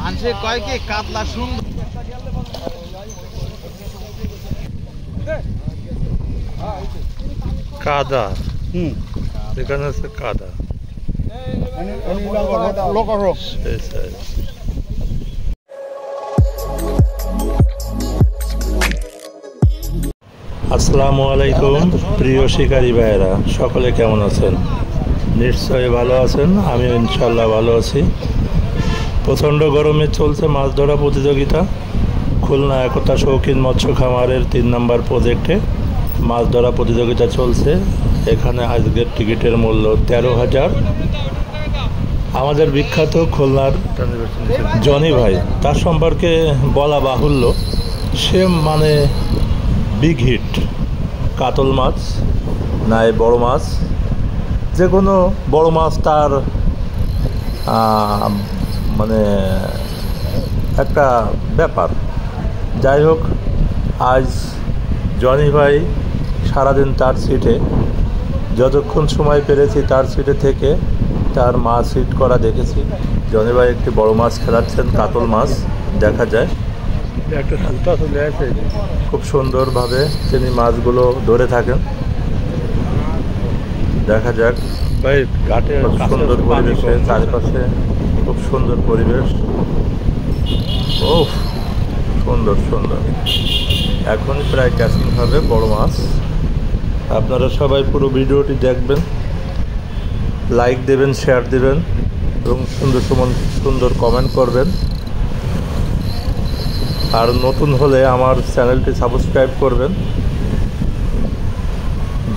মানুষে কয় কি কাতলা সুন্দর কাদা এখানে আছে কাদা আসসালামু আলাইকুম প্রিয় শিকারী ভাইয়েরা, সকলে কেমন আছেন? নিশ্চয়ই ভালো আছেন। আমি ইনশাল্লাহ ভালো আছি। প্রচণ্ড গরমে চলছে মাছ ধরা প্রতিযোগিতা। খুলনা একতা শৌখিন মৎস্য খামারের 3 নম্বর প্রজেক্টে মাছ ধরা প্রতিযোগিতা চলছে। এখানে আজকের টিকিটের মূল্য 13,000। আমাদের বিখ্যাত খুলনার জনি ভাই, তার সম্পর্কে বলা বাহুল্য, সে মানে বিগ হিট। কাতল মাছ নাই বড় মাছ, যে কোনো বড় মাছ তার মানে একটা ব্যাপার। যাই হোক, আজ জনি ভাই সারাদিন তার সিটে, যতক্ষণ সময় পেরেছি তার সিটে থেকে তার মাছ হিট করা দেখেছি। জনি ভাই একটি বড় মাছ খেলাচ্ছেন, কাতল মাছ দেখা যায়। একটা সুতা চলে আসে, খুব সুন্দরভাবে তিনি মাছগুলো ধরে থাকেন। দেখা যাক ভাই, ঘাটে সুন্দর পরিবেশে, চারিপাশে খুব সুন্দর পরিবেশ। ও সুন্দর সুন্দর। এখনই প্রায় ক্যাচিং হবে বড় মাছ। আপনারা সবাই পুরো ভিডিওটি দেখবেন, লাইক দেবেন, শেয়ার দেবেন এবং সুন্দর কমেন্ট করবেন। আর নতুন হলে আমার চ্যানেলটি সাবস্ক্রাইব করবেন,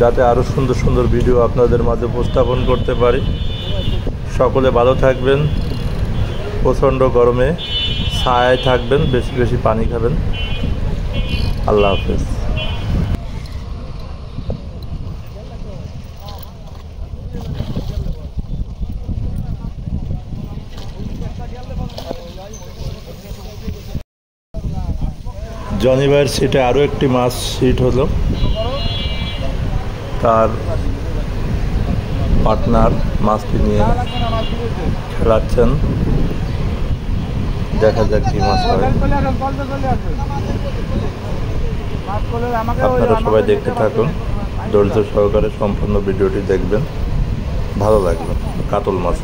যাতে আরও সুন্দর ভিডিও আপনাদের মাঝে উপস্থাপন করতে পারি। সকলে ভালো থাকবেন। প্রচণ্ড গরমে ছায়ায় থাকবেন, বেশি বেশি পানি খাবেন। আল্লাহ হাফেজ। জনি ভাইয়ের সিটে আরও একটি মাছ হিট হলো। তার পার্টনার মাছটি নিয়ে খেলাচ্ছেন। দেখা যাক কি মাছ হয়। আপনারা সবাই দেখতে থাকুন, ধৈর্য সহকারে সম্পূর্ণ ভিডিওটি দেখবেন, ভালো লাগবে। কাতল মাছ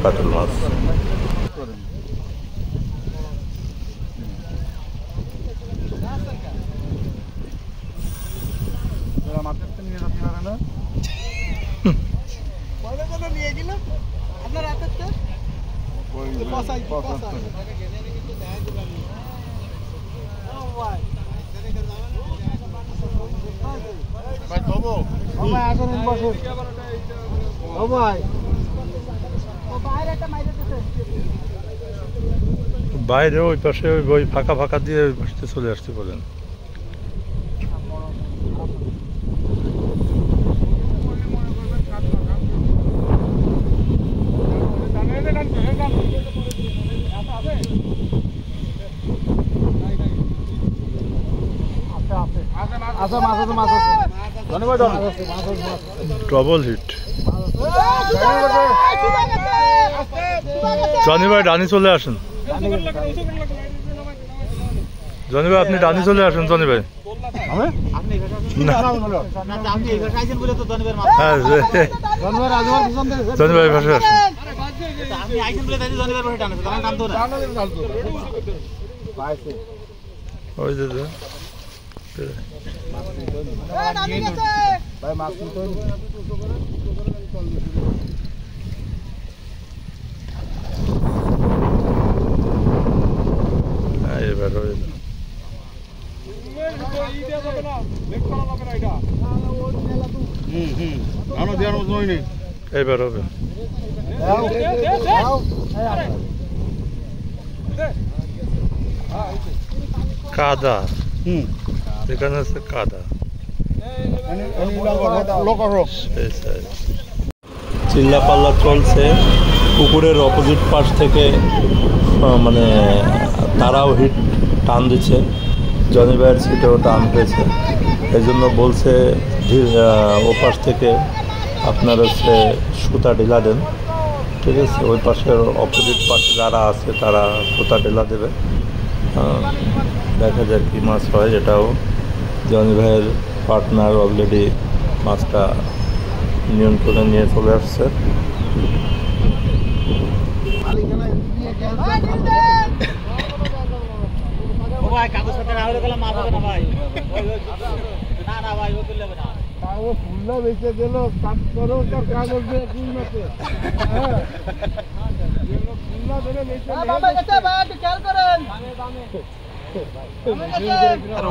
বাইরে ওই পাশে ওই ফাঁকা দিয়ে চলে আসতে বলেন। Double hit. জনি ভাই ডানি চলে আসেন। জনি ভাই আপনি ডানি চলে আসেন। জনি ভাই জনি ভাই পাশে আসেন। ওই যে এবার এবার হবে। কাদা এখানে আছে কাদা। চিল্লাপাল্লা চলছে পুকুরের অপোজিট পাশ থেকে, মানে তারাও হিট টান দিচ্ছে। জনি ভাইয়ের সিটেও টান পেয়েছে। এই জন্য বলছে ওপাশ থেকে আপনার হচ্ছে সুতা ঢিলা দেন, ঠিক আছে? ওই পাশের অপোজিট পাশে যারা আছে তারা সুতা ঢিলা দেবে। দেখা যাক কী মাছ হয়। এটাও জনি ভাইয়ের পার্টনার অলরেডি মাছটা নিয়ন্ত্রণে নিয়ে চলে আসছে।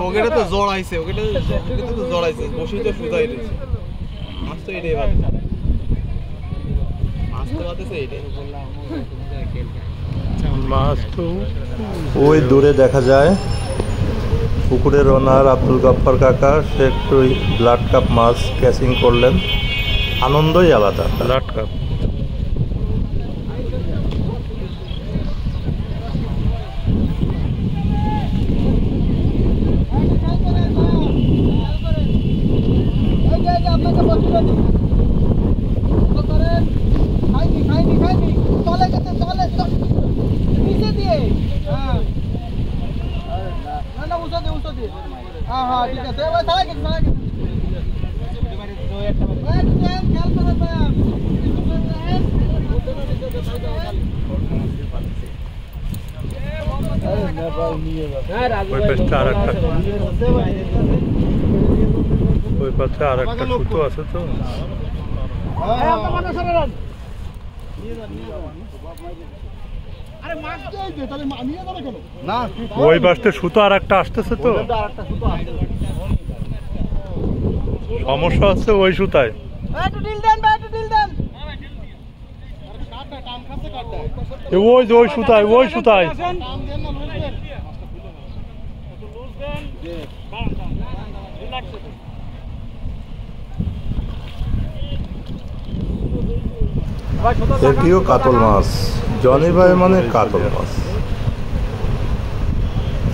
ওগেটা তো জড়াইছে, ওগেটা তো জড়াইছে, বসেই তো সুতাই রয়েছে। মাছ তো এটাই বাদ, মাছ তো বাদেছে এটাই। মাছ তো ওই দূরে দেখা যায়। পুকুরের ওনার আব্দুল গফফার কাকা, সে একটু ব্লাড কাপ মাছ ক্যাচিং করলেন, আনন্দই আলাদা। ব্লাড কাপ ওই পাশে আর একটা, ওই পাশে আর একটা সুতো আছে তো। ওই পাশে সুতো আর একটা আসতেছে তো, সমস্যা হচ্ছে ওই সুতায়। ওই যে ওই সুতায়, ওই সুতায় এটিও কাতল মাছ। জনি ভাই মানে কাতল মাছ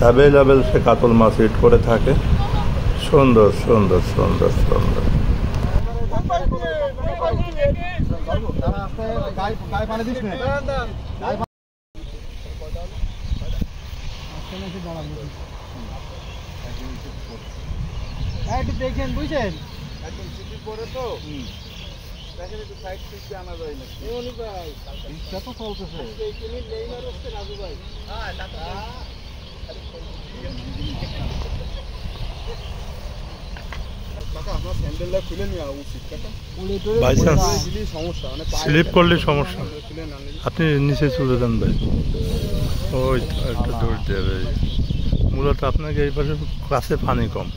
অ্যাভেলেবেল, সে কাতল মাছ হিট করে থাকে। সুন্দর সুন্দর সুন্দর সুন্দর। দেখেন বুঝছেন, একদম সিটি পরে তো দেখেন একটু সাইড সিটে আনা যায় না। এমনি ভাই ইচ্ছা তো চলতেছে, এই কিনি নেইমার হচ্ছে রাজু ভাই। হ্যাঁ কাকা আপনার স্যান্ডেলটা খুলে নেওয়া উচিত কাকা, বাই চান্স সমস্যা মানে স্লিপ করলে সমস্যা। আপনি নিচে চলে যান ভাই, ওই একটা দৌড় দেবে। মূলত আপনাকে এই পাশে কাছে পানি কম।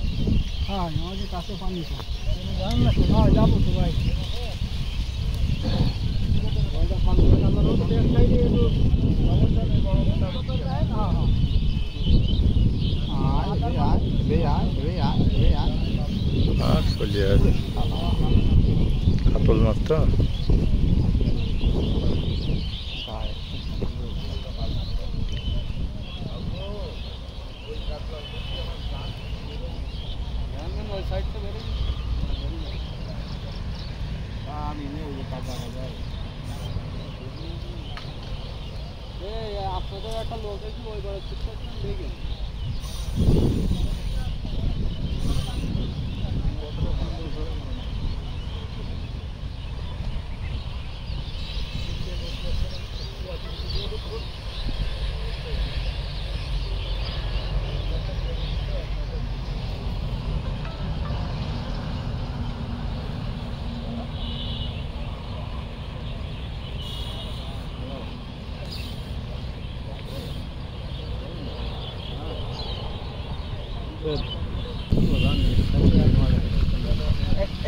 হ্যাঁ আমাদের কাছে পানি কম, যাবো তো ভাই। আর চলে আসে কাতল মাছটা। আপনাদের একটা লোক কি ওই করে দেখেন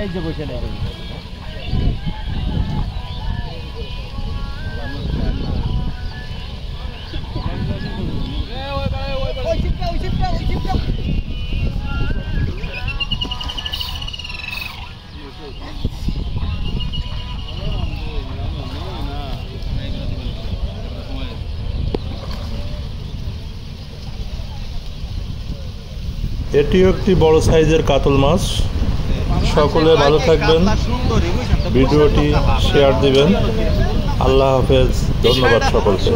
এই যে বসে নেই এটিও একটি বড় সাইজের কাতল মাছ। সকলে ভালো থাকবেন, ভিডিওটি শেয়ার দিবেন। আল্লাহ হাফেজ, ধন্যবাদ সকলকে।